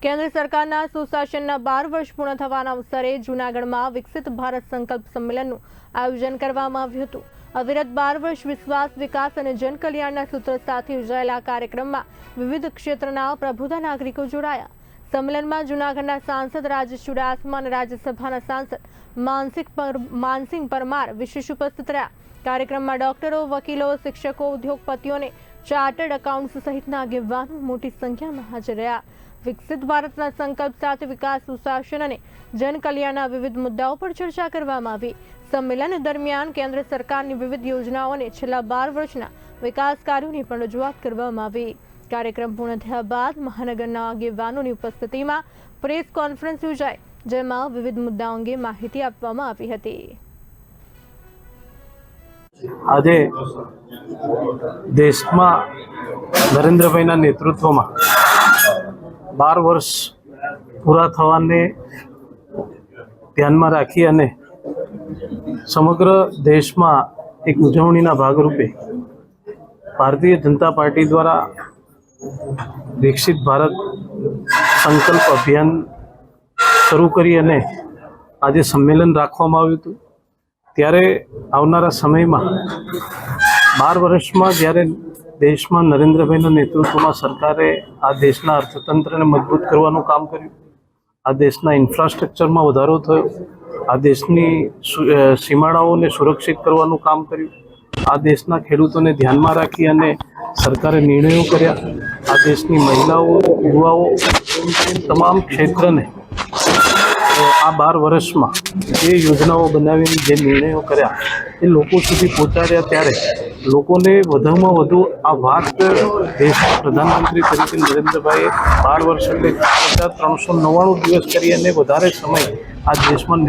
કેન્દ્ર સરકારના સુશાસનના 12 વર્ષ પૂર્ણ થવાના અવસરે જૂનાગઢમાં વિકસિત ભારત સંકલ્પ સંમેલનનું આયોજન કરવામાં આવ્યું હતું। અવિરત 12 વર્ષ વિશ્વાસ, વિકાસ અને જનકલ્યાણના સૂત્ર સાથે યોજાયેલા કાર્યક્રમમાં વિવિધ ક્ષેત્રના પ્રબુદ્ધ નાગરિકો જોડાયા। સંમેલનમાં જૂનાગઢના સાંસદ રાજેશ ચુડાસમા અને રાજ્યસભાના સાંસદ માનસિંહ પરમાર વિશેષ ઉપસ્થિત રહ્યા। કાર્યક્રમમાં ડોક્ટરો, વકીલો, શિક્ષકો, ઉદ્યોગપતિઓ અને ચાર્ટર્ડ એકાઉન્ટ્સ સહિતના આગેવાનો મોટી સંખ્યામાં હાજર રહ્યા। વિકસિત ભારતના સંકલ્પ સાથે વિકાસ, સુશાસન અને જનકલ્યાણના વિવિધ મુદ્દાઓ પર ચર્ચા કરવામાં આવી। સંમેલન દરમિયાન કેન્દ્ર સરકારની વિવિધ યોજનાઓ અને છેલ્લા 12 વર્ષના વિકાસ કાર્યોની પણ રજૂઆત કરવામાં આવી। કાર્યક્રમ પૂર્ણ થયા બાદ મહાનગરના આગેવાનોની ઉપસ્થિતિમાં પ્રેસ કોન્ફરન્સ યોજાઈ, જેમાં વિવિધ મુદ્દાઓ અંગે માહિતી આપવામાં આવી હતી। આજે દેશમાં નરેન્દ્રભાઈના નેતૃત્વમાં 12 વર્ષ પૂરા થવાને ધ્યાનમાં રાખી અને સમગ્ર દેશમાં એક ઉજવણીના ભાગરૂપે ભારતીય જનતા પાર્ટી દ્વારા વિકસિત ભારત સંકલ્પ અભિયાન શરૂ કરી અને આજે સંમેલન રાખવામાં આવ્યું હતું। ત્યારે આવનારા સમયમાં 12 વર્ષમાં જ્યારે દેશમાં નરેન્દ્રભાઈના નેતૃત્વમાં સરકારે આ દેશના અર્થતંત્રને મજબૂત કરવાનું કામ કર્યું, આ દેશના ઇન્ફ્રાસ્ટ્રક્ચરમાં વધારો થયો, આ દેશની સીમાડાઓને સુરક્ષિત કરવાનું કામ કર્યું, આ દેશના ખેડૂતોને ધ્યાનમાં રાખી અને સરકારે નિર્ણયો કર્યા, આ દેશની મહિલાઓ, યુવાઓ તમામ ક્ષેત્રને આ 12 વર્ષમાં જે યોજનાઓ બનાવીને જે નિર્ણયો કર્યા એ લોકો સુધી પહોંચાડ્યા। ત્યારે લોકોને વધુમાં વધુ આ વાત દેશના પ્રધાનમંત્રી તરીકે નરેન્દ્રભાઈએ 12 વર્ષ એટલે 4399 દિવસ કરી અને વધારે સમય આ દેશમાં